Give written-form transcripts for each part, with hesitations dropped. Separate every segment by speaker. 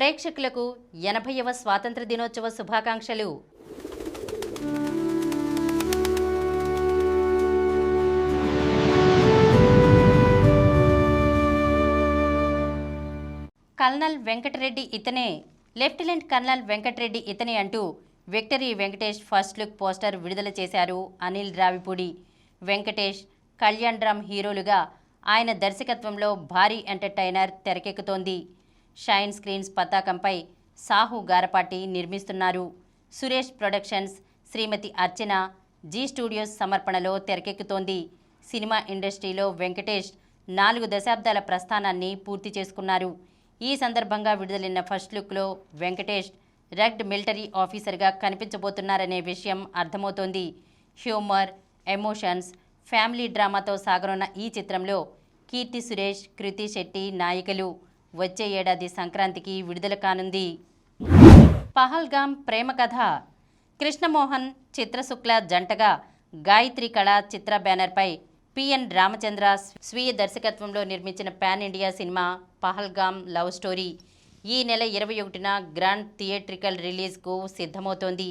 Speaker 1: ప్రేక్షకులకు 80వ స్వాతంత్ర దినోత్సవ శుభాకాంక్షలు. కల్నల్ వెంకటరెడ్డి ఇతనే, లెఫ్టినెంట్ కల్నల్ వెంకటరెడ్డి ఇతనే అంటూ victory Venkatesh first look poster విడుదల చేశారు అనిల్ రావిపూడి. వెంకటేష్, కళ్యాణ్ రామ్ హీరోలుగా ఆయన దర్శకత్వంలో భారీ ఎంటర్టైనర్ తెరకెక్కుతోంది. షైన్ స్క్రీన్స్ పతాకంపై సాహు గారపాటి నిర్మిస్తున్నారు. సురేష్ ప్రొడక్షన్స్, శ్రీమతి అర్చన, జీ స్టూడియోస్ సమర్పణలో తెరకెక్కుతోంది. సినిమా ఇండస్ట్రీలో వెంకటేష్ 4 దశాబ్దాల ప్రస్థానాన్ని పూర్తి చేసుకున్నారు. ఈ సందర్భంగా విడుదలైన ఫస్ట్ లుక్లో వెంకటేష్ రగ్డ్ మిలిటరీ ఆఫీసర్గా కనిపించబోతున్నారనే విషయం అర్థమవుతోంది. హ్యూమర్, ఎమోషన్స్, ఫ్యామిలీ డ్రామాతో సాగనున్న ఈ చిత్రంలో కీర్తి సురేష్, కృతి శెట్టి నాయికలు. వచ్చే ఏడాది సంక్రాంతికి విడుదల కానుంది. పహల్గామ్ ప్రేమ కథ. కృష్ణమోహన్, చిత్రశుక్ల జంటగా గాయత్రి కళ చిత్ర బ్యానర్పై పిఎన్ రామచంద్ర స్వీయ దర్శకత్వంలో నిర్మించిన pan India cinema Pahalgam love story ఈ నెల 21న గ్రాండ్ థియేట్రికల్ రిలీజ్కు సిద్ధమవుతోంది.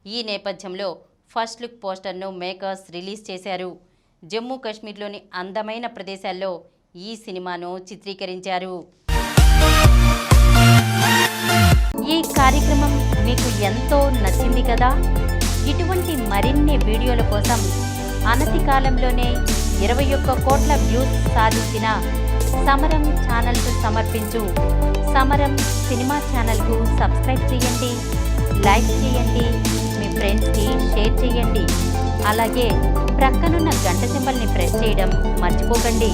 Speaker 1: ఈ నేపథ్యంలో ఫస్ట్ లుక్ పోస్టర్ను మేకర్స్ రిలీజ్ చేశారు. జమ్మూ కాశ్మీర్లోని అందమైన ప్రదేశాల్లో ఈ సినిమాను చిత్రీకరించారు. ఈ కార్యక్రమం మీకు ఎంతో నచ్చింది కదా. ఇటువంటి మరిన్ని వీడియోల కోసం అనతి కాలంలోనే 21 కోట్ల వ్యూస్ సాధించిన సమరం ఛానల్కు సమర్పించు సమరం సినిమా ఛానల్కు సబ్స్క్రైబ్ చేయండి, లైక్ చేయండి, మీ ఫ్రెండ్స్కి షేర్ చేయండి. అలాగే ప్రక్కనున్న గంట సింబల్ని ప్రెస్ చేయడం మర్చిపోకండి.